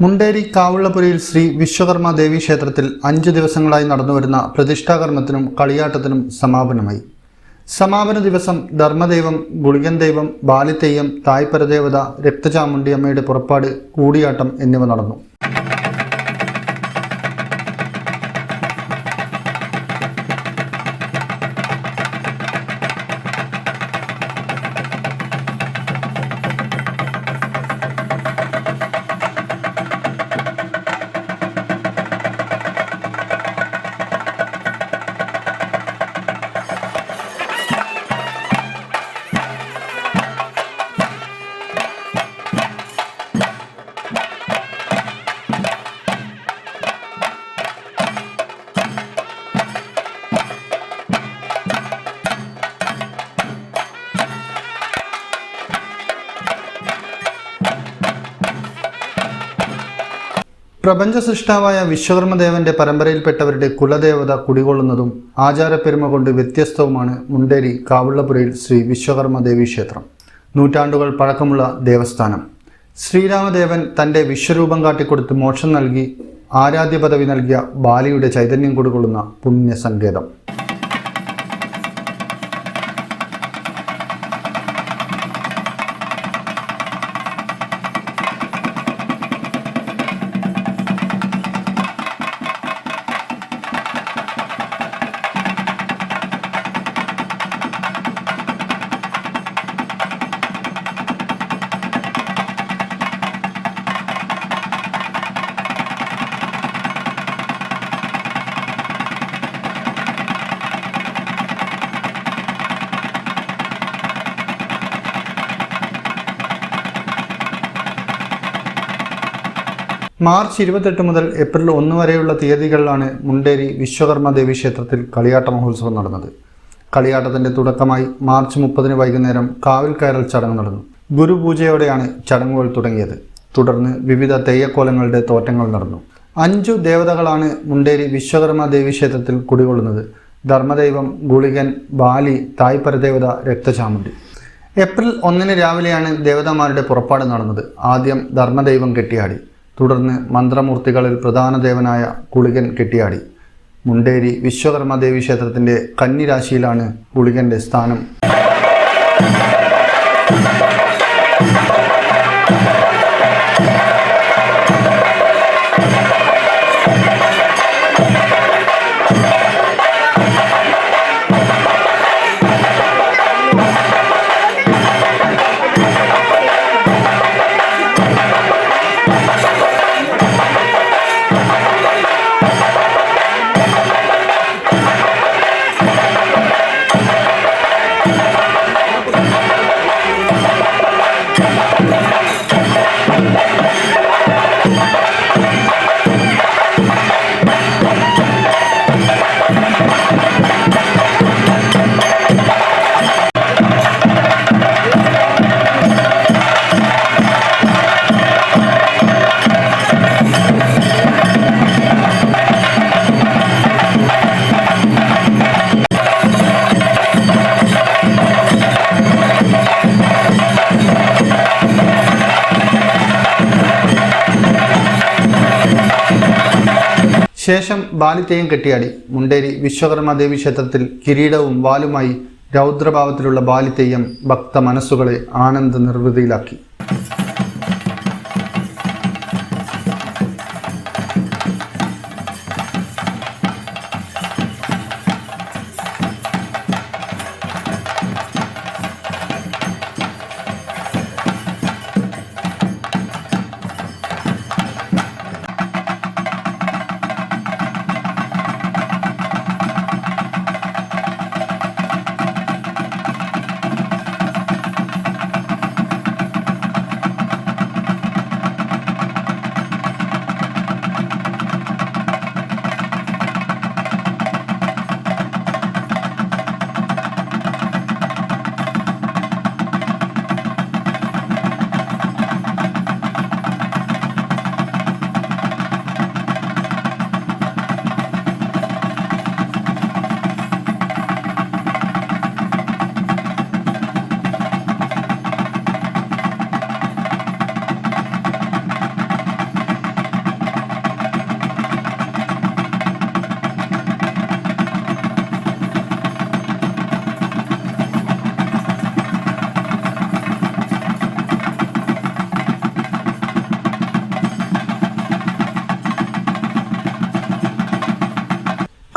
മുണ്ടേരി കാവുള്ളപുരയിൽ ശ്രീ വിശ്വകർമ്മ ദേവി ക്ഷേത്രത്തിൽ 5 ദിവസങ്ങളായി നടന്നുവരുന്ന പ്രതിഷ്ഠാകർമ്മത്തിനും കളിയാട്ടത്തിനും സമാപനമായി. സമാപന ദിവസം ധർമ്മദൈവം, ഗുളികൻ ദൈവം, ബാലിതെയ്യം, തായ്പരദേവത, രക്തചാമുണ്ഡിയമ്മയുടെ പുറപ്പാട്, കൂടിയാട്ടം എന്നിവ നടന്നു. പ്രപഞ്ച സൃഷ്ടാവായ വിശ്വകർമ്മദേവന്റെ പരമ്പരയിൽപ്പെട്ടവരുടെ കുലദേവത കുടികൊള്ളുന്നതും ആചാരപ്പെരുമ കൊണ്ട് വ്യത്യസ്തവുമാണ് മുണ്ടേരി കാവുള്ളപുരയിൽ ശ്രീ വിശ്വകർമ്മ ദേവി ക്ഷേത്രം. നൂറ്റാണ്ടുകൾ പഴക്കമുള്ള ദേവസ്ഥാനം. ശ്രീരാമദേവൻ തൻ്റെ വിശ്വരൂപം കാട്ടിക്കൊടുത്ത് മോക്ഷം നൽകി ആരാധ്യ പദവി നൽകിയ ബാലിയുടെ ചൈതന്യം കുടികൊള്ളുന്ന പുണ്യസങ്കേതം. മാർച്ച് 28 മുതൽ ഏപ്രിൽ 1 വരെയുള്ള തീയതികളിലാണ് മുണ്ടേരി വിശ്വകർമ്മ ദേവി ക്ഷേത്രത്തിൽ കളിയാട്ട മഹോത്സവം നടന്നത്. കളിയാട്ടത്തിൻ്റെ തുടക്കമായി മാർച്ച് 30 വൈകുന്നേരം കാവിൽ കയറൽ ചടങ്ങ് നടന്നു. ഗുരുപൂജയോടെയാണ് ചടങ്ങുകൾ തുടങ്ങിയത്. തുടർന്ന് വിവിധ തെയ്യക്കോലങ്ങളുടെ തോറ്റങ്ങൾ നടന്നു. 5 ദേവതകളാണ് മുണ്ടേരി വിശ്വകർമ്മ ദേവി ക്ഷേത്രത്തിൽ കുടികൊള്ളുന്നത്. ധർമ്മദൈവം, ഗുളികൻ, ബാലി, തായ്പരദേവത, രക്തചാമുണ്ഡി. ഏപ്രിൽ 1 രാവിലെയാണ് ദേവതമാരുടെ പുറപ്പാട് നടന്നത്. ആദ്യം ധർമ്മദൈവം കെട്ടിയാടി. തുടർന്ന് മന്ത്രമൂർത്തികളിൽ പ്രധാന ദേവനായ ഗുളികൻ കെട്ടിയാടി. മുണ്ടേരി വിശ്വകർമ്മ ദേവി ക്ഷേത്രത്തിൻ്റെ കന്നിരാശിയിലാണ് ഗുളികൻ്റെ സ്ഥാനം. ശേഷം ബാലിതെയ്യം കെട്ടിയാടി. മുണ്ടേരി വിശ്വകർമ്മ ദേവി ക്ഷേത്രത്തിൽ കിരീടവും വാലുമായി രൗദ്രഭാവത്തിലുള്ള ബാലിതെയ്യം ഭക്ത മനസ്സുകളെ ആനന്ദ നിർവൃതിയിലാക്കി.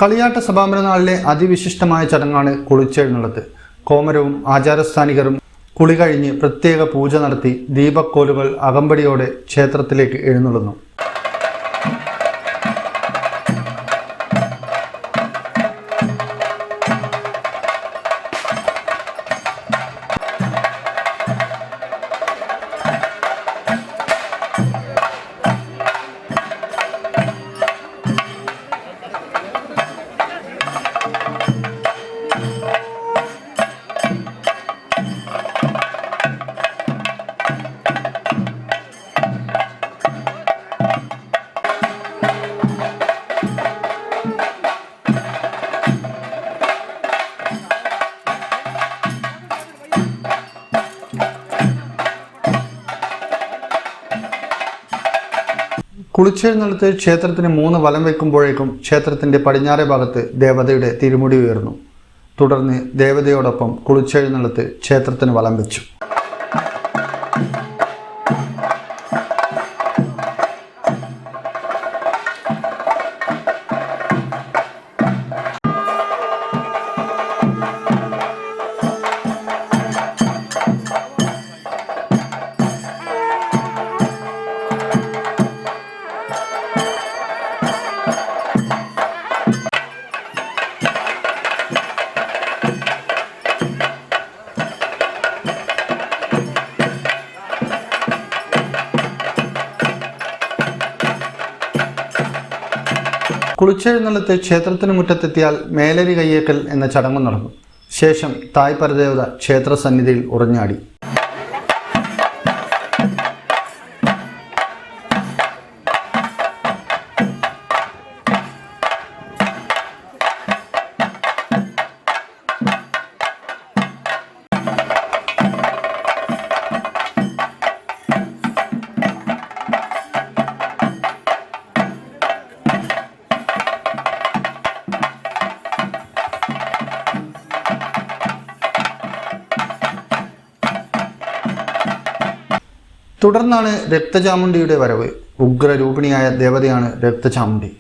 കളിയാട്ട സമാപനനാളിലെ അതിവിശിഷ്ടമായ ചടങ്ങാണ് കുളിച്ചെഴുന്നള്ളത്ത്. കോമരവും ആചാരസ്ഥാനികരും കുളി കഴിഞ്ഞ് പ്രത്യേക പൂജ നടത്തി ദീപക്കോലുകൾ അകമ്പടിയോടെ ക്ഷേത്രത്തിലേക്ക് എഴുന്നള്ളുന്നു. കുളിച്ചെഴുന്നള്ളത്ത് ക്ഷേത്രത്തിന് 3 വലം വയ്ക്കുമ്പോഴേക്കും ക്ഷേത്രത്തിൻ്റെ പടിഞ്ഞാറേ ഭാഗത്ത് ദേവതയുടെ തിരുമുടി ഉയർന്നു. തുടർന്ന് ദേവതയോടൊപ്പം കുളിച്ചെഴുന്നള്ളത്ത് ക്ഷേത്രത്തിന് വലം വെച്ചു. കുളിച്ചെഴുന്നള്ളത്ത് ക്ഷേത്രത്തിന് മുറ്റത്തെത്തിയാൽ മേലരി കയ്യേക്കൽ എന്ന ചടങ്ങ് നടന്നു. ശേഷം തായ് പരദേവത ക്ഷേത്ര സന്നിധിയിൽ ഉറഞ്ഞാടി. തുടർന്നാണ് രക്തചാമുണ്ടിയുടെ വരവ്. ഉഗ്രരൂപിണിയായ ദേവതയാണ് രക്തചാമുണ്ടി.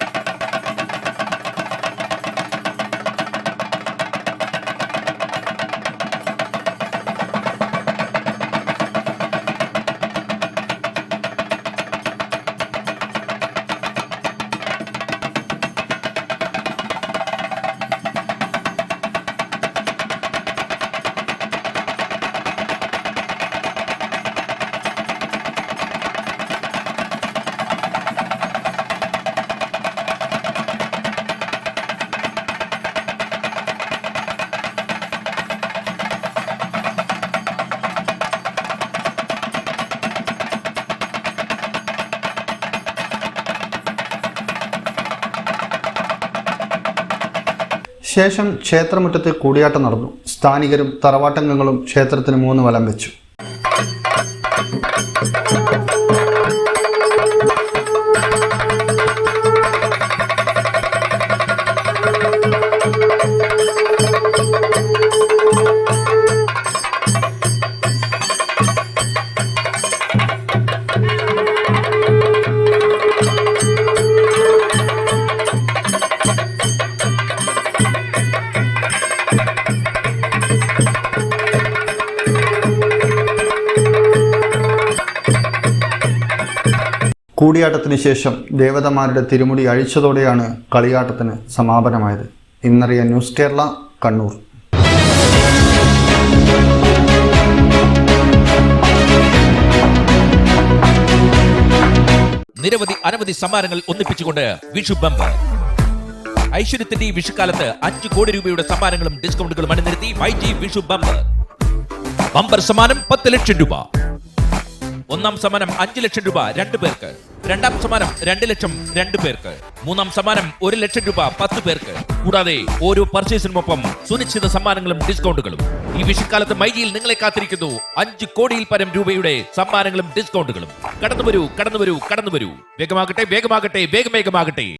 ശേഷം ക്ഷേത്രമുറ്റത്ത് കൂടിയാട്ടം നടന്നു. സ്ഥാനികരും തറവാട്ടംഗങ്ങളും ക്ഷേത്രത്തിന് 3 വലം വെച്ചു. കൂടിയാട്ടത്തിന് ശേഷം ദേവതമാരുടെ തിരുമുടി അഴിച്ചതോടെയാണ് കളിയാട്ടത്തിന് സമാപനമായത്. ഇന്നറിയ ന്യൂസ് കേരള, കണ്ണൂർ. അനവധി സമ്മാനങ്ങൾ ഒന്നിപ്പിച്ചുകൊണ്ട് വിഷു ബമ്പർ. ഐശ്വര്യത്തിന്റെ വിഷുക്കാലത്ത് 5 കോടി രൂപയുടെ സമ്മാനങ്ങളും ഡിസ്കൗണ്ടുകളും അണിനിരത്തി YG വിഷു ബമ്പർ. ബമ്പർ സമ്മാനം 10 ലക്ഷം രൂപ. ഒന്നാം സമ്മാനം 5 ലക്ഷം രൂപ 2 പേർക്ക്. രണ്ടാം സമ്മാനം 2 ലക്ഷം 2 പേർക്ക്. മൂന്നാം സമ്മാനം 1 ലക്ഷം രൂപ 10 പേർക്ക്. കൂടാതെ ഓരോ പർച്ചേസിനുമൊപ്പം സുനിശ്ചിത സമ്മാനങ്ങളും ഡിസ്കൗണ്ടുകളും. ഈ വിഷുക്കാലത്ത് മൈജിയിൽ നിങ്ങളെ കാത്തിരിക്കുന്നു 5 കോടിയിൽ പരം രൂപയുടെ സമ്മാനങ്ങളും ഡിസ്കൗണ്ടുകളും. കടന്നുവരൂ. വേഗമാകട്ടെ.